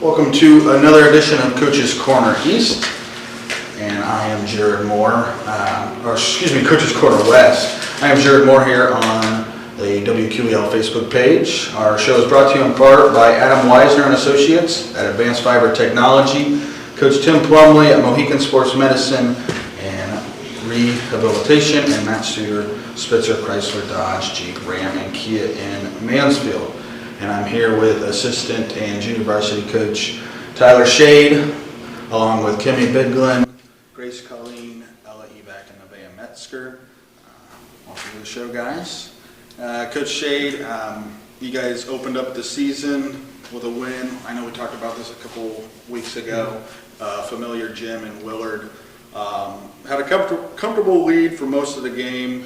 Welcome to another edition of Coach's Corner East, and I am Jared Moore, Coach's Corner West. I am Jared Moore here on the WQEL Facebook page. Our show is brought to you in part by Adam Weisner and Associates at Advanced Fiber Technology, Coach Tim Plumley at Mohican Sports Medicine and Rehabilitation, and Matt Stewart, Spitzer, Chrysler, Dodge, Jeep, Ram, and Kia in Mansfield. And I'm here with assistant and junior varsity coach Tyler Shade, along with Kimmy Bidglin, Grace Colleen, Ella Evac, and Nevaeh Metzger. Welcome to the show, guys. Coach Shade, you guys opened up the season with a win. I know we talked about this a couple weeks ago. Familiar gym in Willard. Had a comfortable lead for most of the game,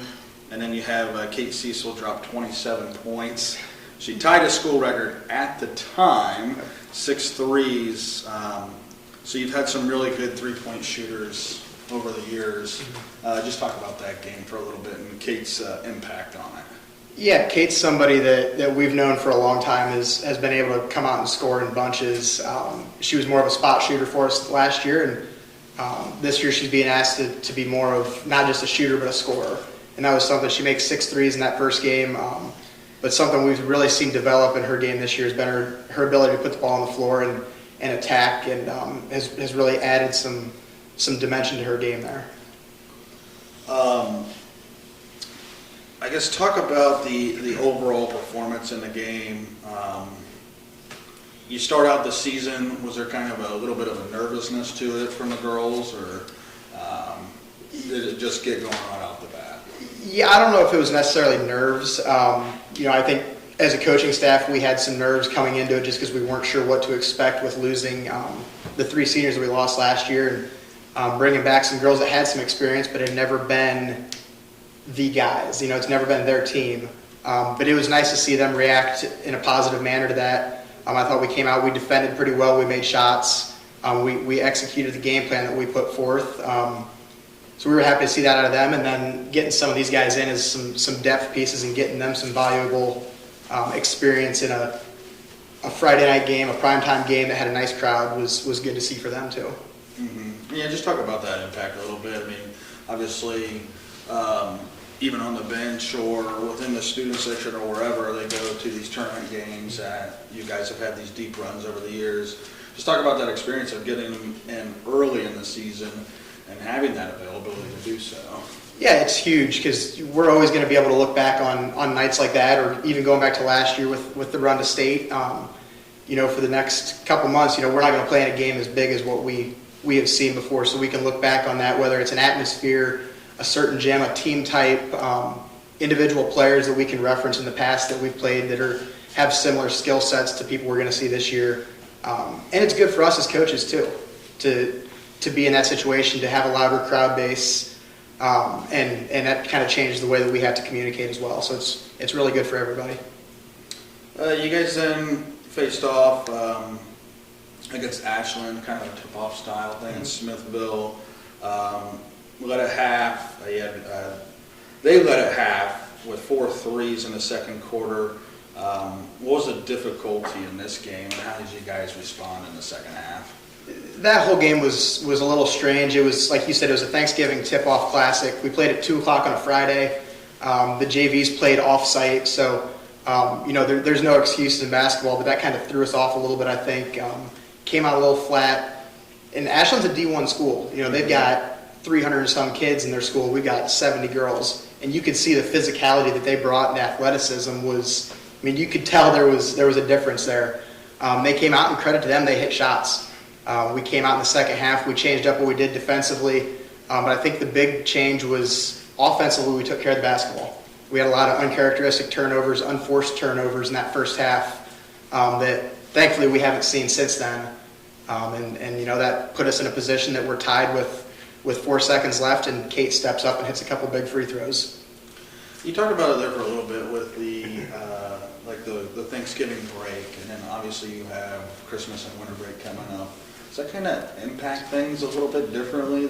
and then you have Kate Cecil drop 27 points. She tied a school record at the time, 6 threes. So you've had some really good three-point shooters over the years. Just talk about that game for a little bit and Kate's impact on it. Yeah, Kate's somebody that we've known for a long time has been able to come out and score in bunches. She was more of a spot shooter for us last year, and this year she's being asked to be more of not just a shooter but a scorer. And that was something. She makes 6 threes in that first game. But something we've really seen develop in her game this year has been her ability to put the ball on the floor and attack, and has really added some dimension to her game there. I guess talk about the overall performance in the game. You start out the season, was there kind of a little bit of a nervousness to it from the girls, or did it just get going right out the bat? Yeah, I don't know if it was necessarily nerves. I think as a coaching staff, we had some nerves coming into it just because we weren't sure what to expect with losing the 3 seniors that we lost last year, and bringing back some girls that had some experience but had never been the guys. It's never been their team. But it was nice to see them react in a positive manner to that. I thought we came out, we defended pretty well, we made shots, we executed the game plan that we put forth. So we were happy to see that out of them, and then getting some of these guys in as some depth pieces and getting them some valuable experience in a Friday night game, a primetime game that had a nice crowd was good to see for them too. Mm-hmm. Yeah, just talk about that impact a little bit. I mean, obviously, even on the bench or within the student section or wherever they go to these tournament games, you guys have had these deep runs over the years. Just talk about that experience of getting them in early in the season and having that availability to do so. Yeah, it's huge because we're always going to be able to look back on nights like that, or even going back to last year with the run to state. For the next couple months, we're not going to play in a game as big as what we have seen before, so we can look back on that, whether it's an atmosphere, a certain gym, a team type, individual players that we can reference in the past that we've played that have similar skill sets to people we're going to see this year. And it's good for us as coaches too, to be in that situation, to have a louder crowd base, and that kind of changes the way that we have to communicate as well. So it's really good for everybody. You guys then faced off against Ashland, kind of a tip-off style thing in Smithville. Led at half. They led at half with 4 threes in the second quarter. What was the difficulty in this game, and how did you guys respond in the second half? That whole game was a little strange. It was, like you said, it was a Thanksgiving tip-off classic. We played at 2 o'clock on a Friday. The JVs played off-site, so there's no excuse in basketball, but that kind of threw us off a little bit, I think. Came out a little flat. And Ashland's a D1 school. They've got 300 and some kids in their school. We've got 70 girls. And you could see the physicality that they brought and athleticism you could tell there was a difference there. They came out, and credit to them, they hit shots. We came out in the second half. We changed up what we did defensively. But I think the big change was offensively, we took care of the basketball. We had a lot of uncharacteristic turnovers, unforced turnovers in that first half that thankfully we haven't seen since then. That put us in a position that we're tied with 4 seconds left, and Kate steps up and hits a couple big free throws. You talked about it there for a little bit with the Thanksgiving break, and then obviously you have Christmas and winter break coming up. Does that kind of impact things a little bit differently?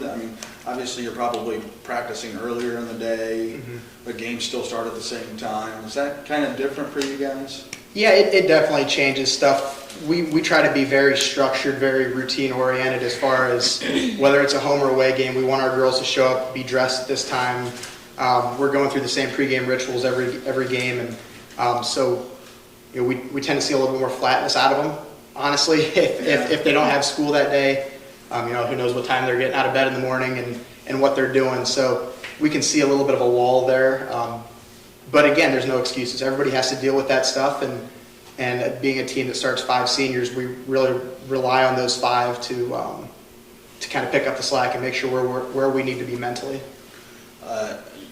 Obviously you're probably practicing earlier in the day. The games still start at the same time. Is that kind of different for you guys? Yeah, it definitely changes stuff we try to be very structured, very routine oriented as far as whether it's a home or away game. We want our girls to show up, be dressed at this time. We're going through the same pregame rituals every game, and so we tend to see a little bit more flatness out of them. Honestly, if they don't have school that day, who knows what time they're getting out of bed in the morning and what they're doing. So we can see a little bit of a lull there. But again, there's no excuses. Everybody has to deal with that stuff, and being a team that starts 5 seniors, we really rely on those 5 to kind of pick up the slack and make sure we're where we need to be mentally.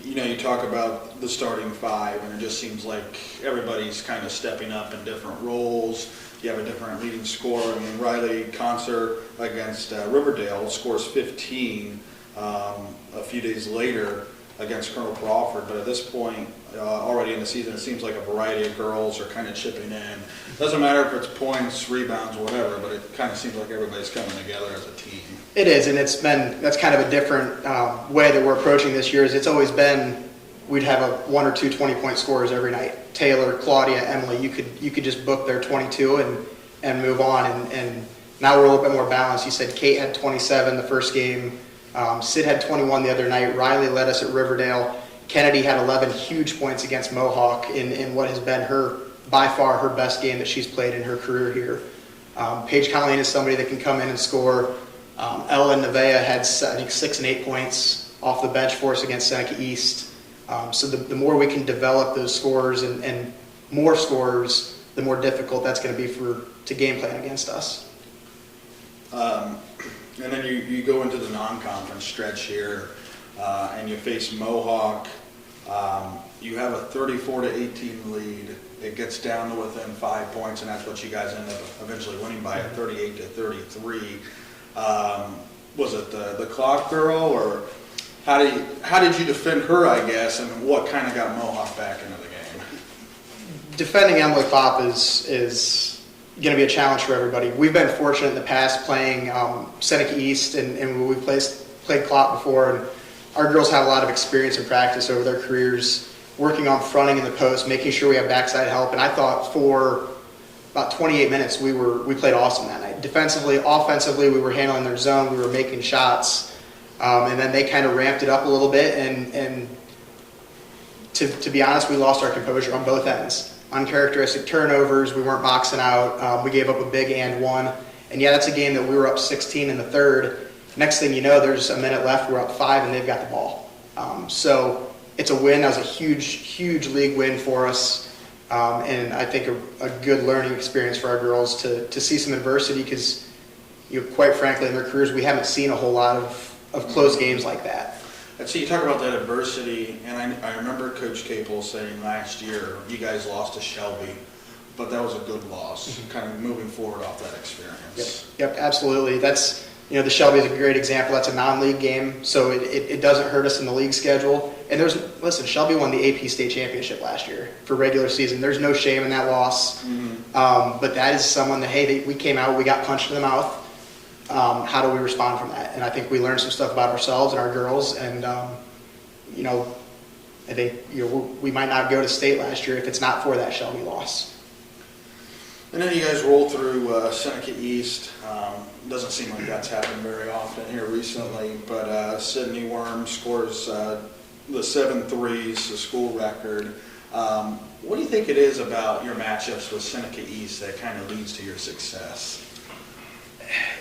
You talk about the starting 5, and it just seems like everybody's kind of stepping up in different roles. You have a different leading scorer. I mean, Riley Concert against Riverdale scores 15 a few days later against Colonel Crawford, but at this point, already in the season, it seems like a variety of girls are kind of chipping in. Doesn't matter if it's points, rebounds, whatever, but it kind of seems like everybody's coming together as a team. It is, and that's kind of a different way that we're approaching this year. Is it's always been we'd have 1 or 2 20-point scorers every night. Taylor, Claudia, Emily, you could just book their 22 and move on, and now we're a little bit more balanced. You said Kate had 27 the first game. Sid had 21 the other night. Riley led us at Riverdale. Kennedy had 11 huge points against Mohawk in what has been by far her best game that she's played in her career here. Paige Colleen is somebody that can come in and score. Ella Nevaeh had, I think, 6 and 8 points off the bench for us against Seneca East. So the more we can develop those scorers and more scorers, the more difficult that's going to be to game plan against us. And then you go into the non-conference stretch here, and you face Mohawk. You have a 34-18 lead. It gets down to within 5 points, and that's what you guys end up eventually winning by, at 38-33. Was it the clock girl, or how did you defend her, I guess, and what kind of got Mohawk back into the game? Defending Emily Klopp is going to be a challenge for everybody. We've been fortunate in the past playing Seneca East, and we've played Klopp before, and our girls have a lot of experience and practice over their careers working on fronting in the post, making sure we have backside help. And I thought for about 28 minutes we played awesome that night. Defensively, offensively, we were handling their zone, we were making shots, and then they kind of ramped it up a little bit. And to be honest, we lost our composure on both ends. Uncharacteristic turnovers, we weren't boxing out, we gave up a big and one. And yeah, that's a game that we were up 16 in the third. Next thing you know, there's a minute left, we're up 5 and they've got the ball. So it's a win. That was a huge league win for us. And I think a good learning experience for our girls to see some adversity, because quite frankly in their careers we haven't seen a whole lot of close games like that. And so you talk about that adversity, and I remember Coach Capel saying last year you guys lost to Shelby, but that was a good loss, kind of moving forward off that experience. Yep, absolutely. That's the Shelby is a great example. That's a non-league game, so it doesn't hurt us in the league schedule. And listen, Shelby won the AP state championship last year for regular season. There's no shame in that loss. But that is someone that, hey, we came out, we got punched in the mouth. How do we respond from that? And I think we learned some stuff about ourselves and our girls. And I think we might not go to state last year if it's not for that Shelby loss. And then you guys roll through Seneca East. Doesn't seem like that's happened very often here recently, but Sydney Worm scores the 7 threes, the school record. What do you think it is about your matchups with Seneca East that kind of leads to your success?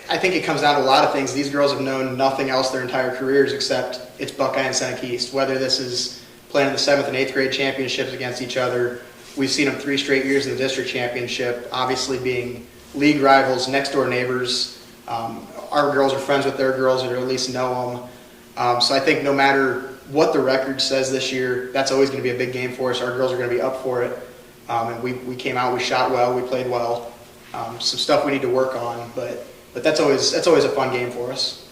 I think it comes down to a lot of things. These girls have known nothing else their entire careers except it's Buckeye and Seneca East. Whether this is playing in the 7th and 8th grade championships against each other, we've seen them 3 straight years in the district championship, obviously being league rivals, next door neighbors. Our girls are friends with their girls, or at least know them. So I think no matter what the record says this year, that's always going to be a big game for us. Our girls are going to be up for it. And we came out, we shot well, we played well. Some stuff we need to work on, but that's always a fun game for us.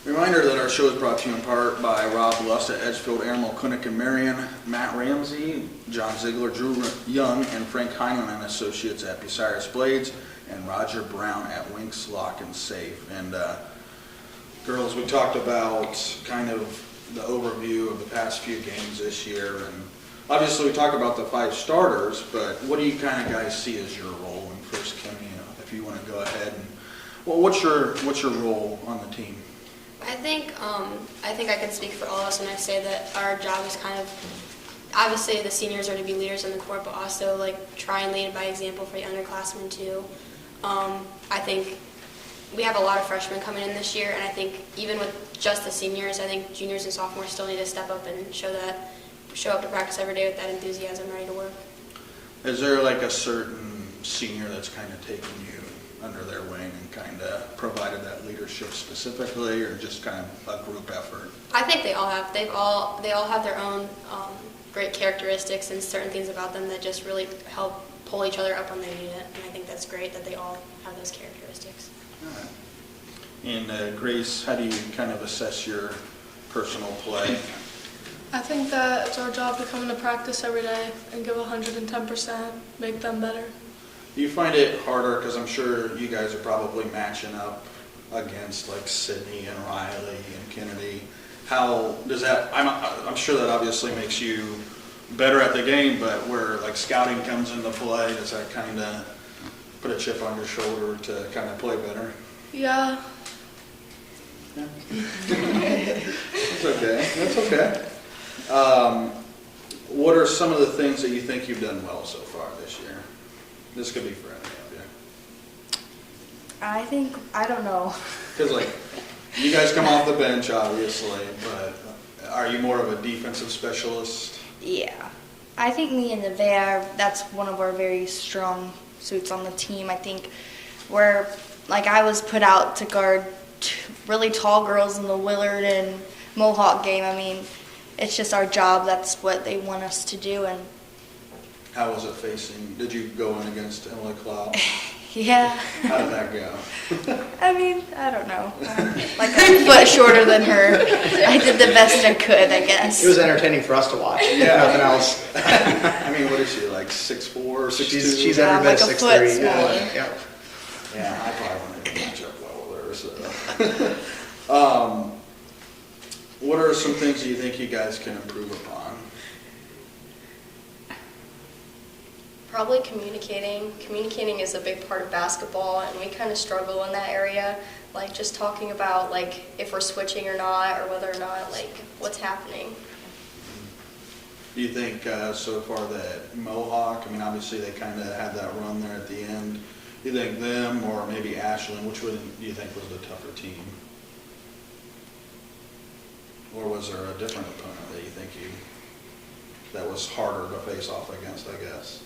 Reminder that our show is brought to you in part by Rob Lust at Edgefield, Animal Clinic in Marion, Matt Ramsey, John Ziegler, Drew Young, and Frank Heinlein and Associates at Bucyrus Blades, and Roger Brown at Winks Lock and Safe. And girls, we talked about kind of the overview of the past few games this year, and obviously we talk about the 5 starters, but what do you kind of guys see as your role in if you want to go ahead and, well, what's your role on the team? I think I can speak for all of us when I say that our job is kind of, obviously the seniors are to be leaders in the court, but also like try and lead by example for the underclassmen too. I think we have a lot of freshmen coming in this year, and I think even with just the seniors, I think juniors and sophomores still need to step up and show up to practice every day with that enthusiasm, ready to work. Is there like a certain senior that's kind of taken you under their wing and kind of provided that leadership specifically, or just kind of a group effort? I think they all have. They all have their own great characteristics and certain things about them that just really help pull each other up when they need it. And I think that's great that they all have those characteristics. All right. And Grace, how do you kind of assess your personal play? I think that it's our job to come into practice every day and give 110%, make them better. Do you find it harder, because I'm sure you guys are probably matching up against like Sydney and Riley and Kennedy. How does that, I'm sure that obviously makes you better at the game, but where like scouting comes into play, does that kind of put a chip on your shoulder to kind of play better? Yeah. That's okay. That's okay. What are some of the things that you think you've done well so far this year? This could be for any of you. I don't know. Because like, you guys come off the bench, obviously, but are you more of a defensive specialist? Yeah. I think me and Nevaeh, that's one of our very strong suits on the team. I think I was put out to guard really tall girls in the Willard and Mohawk game. I mean, it's just our job. That's what they want us to do. And How was it facing? Did you go in against Emily Cloud? yeah. How did that go? I mean, I don't know. I'm like a foot shorter than her. I did the best I could, I guess. It was entertaining for us to watch, if Yeah. nothing else. I mean, what is she, like 6'4", 6'2"? She's Yeah, every bit like of a foot 6'3". smaller. Yeah. Yeah, I probably wouldn't even match up well with her. So, what are some things you think you guys can improve upon? Probably communicating. Communicating is a big part of basketball, and we kind of struggle in that area. Like just talking about like if we're switching or not, or whether or not like what's happening. Do you think so far that Mohawk, I mean, obviously they kind of had that run there at the end. Do you think them or maybe Ashland, which one do you think was the tougher team? Or was there a different opponent that you think that was harder to face off against, I guess?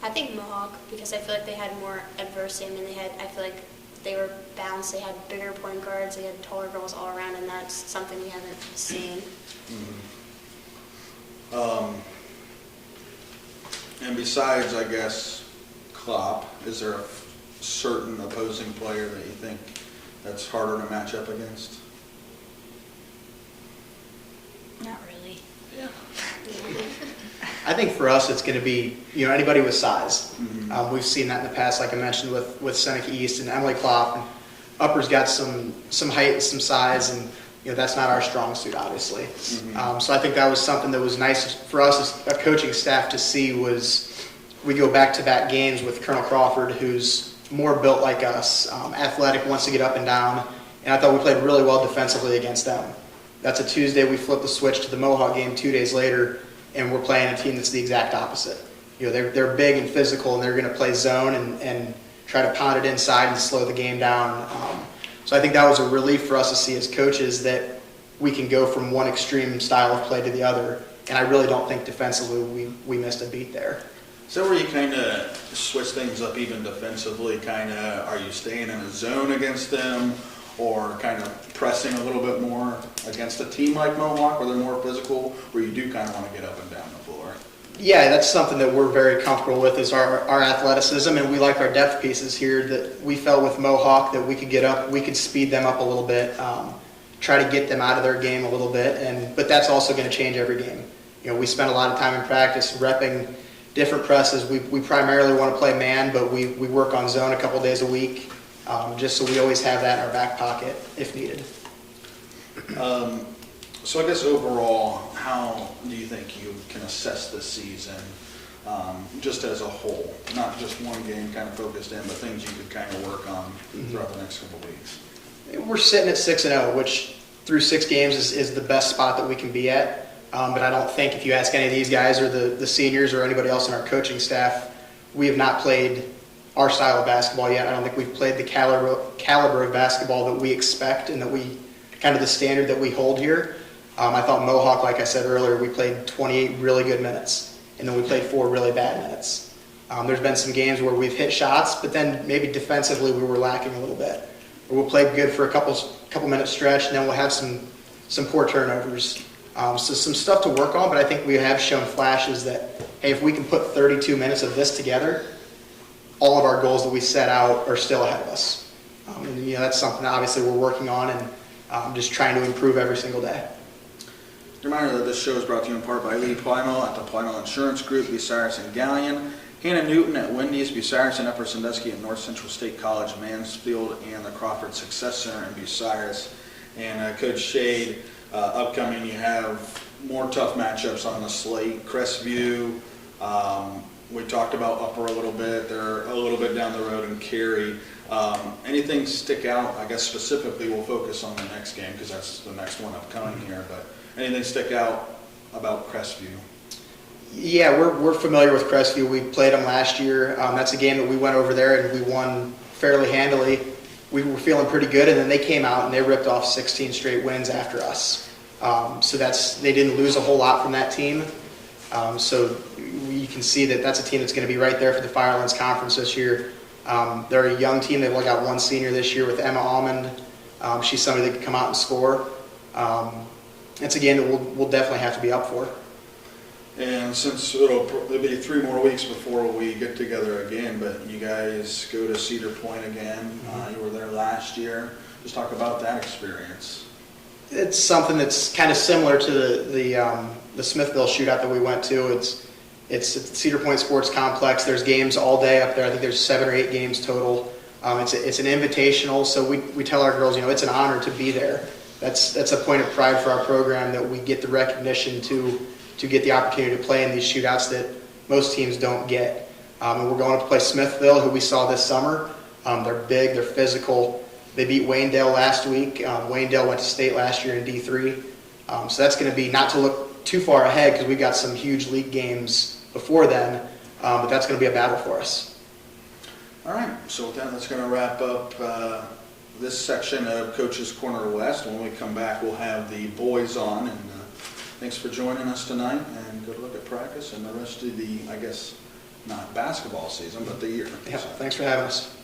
I think Mohawk, because I feel like they had more adversity. I mean, I feel like they were balanced. They had bigger point guards. They had taller girls all around, and that's something we haven't seen. And besides, I guess, Klopp, is there a certain opposing player that you think that's harder to match up against? Not really. Yeah. I think for us, it's going to be, anybody with size. Mm-hmm. We've seen that in the past, like I mentioned with Seneca East and Emily Klopp. And Upper's got some height and some size, and that's not our strong suit, obviously. Mm-hmm. So I think that was something that was nice for us as a coaching staff to see. Was we go back-to-back games with Colonel Crawford, who's more built like us, athletic, wants to get up and down, and I thought we played really well defensively against them. That's a Tuesday. We flip the switch to the Mohawk game 2 days later, and we're playing a team that's the exact opposite. They're big and physical, and they're going to play zone and try to pound it inside and slow the game down. So I think that was a relief for us to see as coaches that we can go from one extreme style of play to the other. And I really don't think defensively we missed a beat there. Is that where you kind of switch things up even defensively? Are you staying in a zone against them, or kind of pressing a little bit more against a team like Mohawk where they're more physical, where you do kind of want to get up and down the floor? Yeah, that's something that we're very comfortable with is our athleticism, and we like our depth pieces here that we felt with Mohawk that we could get up, we could speed them up a little bit, try to get them out of their game a little bit, but that's also going to change every game. We spend a lot of time in practice repping different presses. We primarily want to play man, but we work on zone a couple days a week, just so we always have that in our back pocket if needed. So I guess overall, how do you think you can assess this season? just as a whole, not just one game kind of focused in, but things you could kind of work on throughout the next couple of weeks? We're sitting at 6-0, which through 6 games is the best spot that we can be at. But I don't think if you ask any of these guys or the seniors or anybody else in our coaching staff, we have not played our style of basketball yet. I don't think we've played the caliber of basketball that we expect and that we kind of the standard that we hold here. I thought Mohawk, like I said earlier, we played 28 really good minutes, and then we played 4 really bad minutes. There's been some games where we've hit shots, but then maybe defensively we were lacking a little bit. Or we'll play good for a couple minute stretch, and then we'll have some poor turnovers. So some stuff to work on, but I think we have shown flashes that, hey, if we can put 32 minutes of this together, all of our goals that we set out are still ahead of us. And that's something that obviously we're working on and just trying to improve every single day. Reminder that this show is brought to you in part by Lee Plymouth at the Plymouth Insurance Group, Bucyrus and Gallion, Hannah Newton at Wendy's, Bucyrus, and Upper Sandusky at North Central State College, Mansfield, and the Crawford Success Center in Bucyrus. And Coach Shade, upcoming, you have more tough matchups on the slate. Crestview, we talked about Upper a little bit. They're a little bit down the road in Cary. Anything stick out? I guess specifically we'll focus on the next game because that's the next one upcoming here. But anything stick out about Crestview? Yeah, we're familiar with Crestview. We played them last year. That's a game that we went over there and we won fairly handily. We were feeling pretty good, and then they came out and they ripped off 16 straight wins after us. So they didn't lose a whole lot from that team. So you can see that that's a team that's going to be right there for the Firelands Conference this year. They're a young team. They've only got one senior this year with Emma Almond. She's somebody that can come out and score. It's a game that we'll definitely have to be up for. And since it'll be 3 more weeks before we get together again, but you guys go to Cedar Point again. You were there last year. Just talk about that experience. It's something that's kind of similar to the Smithville shootout that we went to. It's at Cedar Point Sports Complex. There's games all day up there. I think there's 7 or 8 games total. It's an invitational, so we tell our girls, it's an honor to be there. That's a point of pride for our program that we get the recognition to get the opportunity to play in these shootouts that most teams don't get. And we're going to play Smithville, who we saw this summer. They're big, they're physical. They beat Waynedale last week. Waynedale went to state last year in D3. So that's going to be, not to look too far ahead because we've got some huge league games before then, but that's going to be a battle for us. All right, so with that, that's going to wrap up this section of Coach's Corner West. When we come back, we'll have the boys on, and thanks for joining us tonight, and good luck at practice and the rest of the, I guess, not basketball season, but the year. Yeah, thanks for having us.